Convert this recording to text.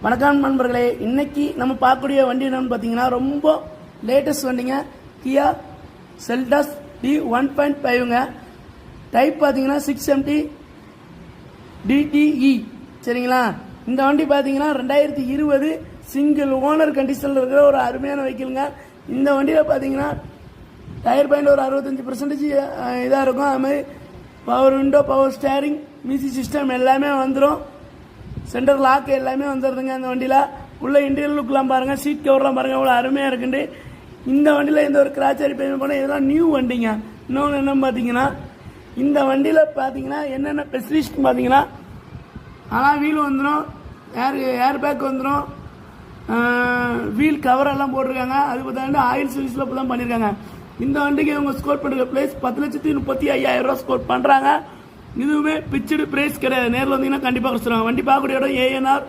வணக்கம் நண்பர்களே, இன்னைக்கு நம்ம பார்க்கக்கூடிய வண்டி என்னன்னு பார்த்தீங்கன்னா ரொம்ப லேட்டஸ்ட் வண்டிங்க. கியா செல்டாஸ் டி 1.5ங்க. டைப் பார்த்தீங்கன்னா 670 DTE. சரிங்களா? இந்த வண்டி பார்த்தீங்கன்னா 2020 சிங்கிள் ஓனர் கண்டிஷனில் இருக்கிற ஒரு அருமையான வெஹிக்கிளுங்க. இந்த வண்டியில் பார்த்தீங்கன்னா டயர் பாயிண்ட் ஒரு 65% இதாக இருக்கும். அதுமாதிரி power window, power steering, music system எல்லாமே வந்துடும். சென்டர் லாக் எல்லாமே வந்துடுதுங்க. இந்த வண்டியில் உள்ள இன்டீரியர் லுக்லாம் பாருங்கள், சீட் கவர்லாம் பாருங்கள், அவ்வளோ அருமையாக இருக்குண்டு. இந்த வண்டியில் எந்த ஒரு கிராச்சரி பேமெண்ட் பண்ண இதெல்லாம் நியூ வண்டிங்க. இன்னொன்று என்னன்னு பார்த்தீங்கன்னா, இந்த வண்டியில் பார்த்தீங்கன்னா என்னென்ன ஸ்பெஷலிஸ்ட் பார்த்தீங்கன்னா, ஆனால் வீல் வந்துடும், ஏர் பேக் வந்துடும், வீல் கவர் எல்லாம் போட்டிருக்காங்க. அது பார்த்தா ஆயில் சர்வீஸில் இப்போ தான் பண்ணியிருக்காங்க. இந்த வண்டிக்கு இவங்க ஸ்கோர் பண்ணுற ப்ரைஸ் 10,35,000 ஸ்கோர் பண்ணுறாங்க. இதுவுமே பிச்சுடு பிரைஸ் கிடையாது. நேரில் வந்தீங்கன்னா கண்டிப்பாக கொடுத்துருவாங்க. வண்டி பார்க்கக்கூடிய இடம் ANR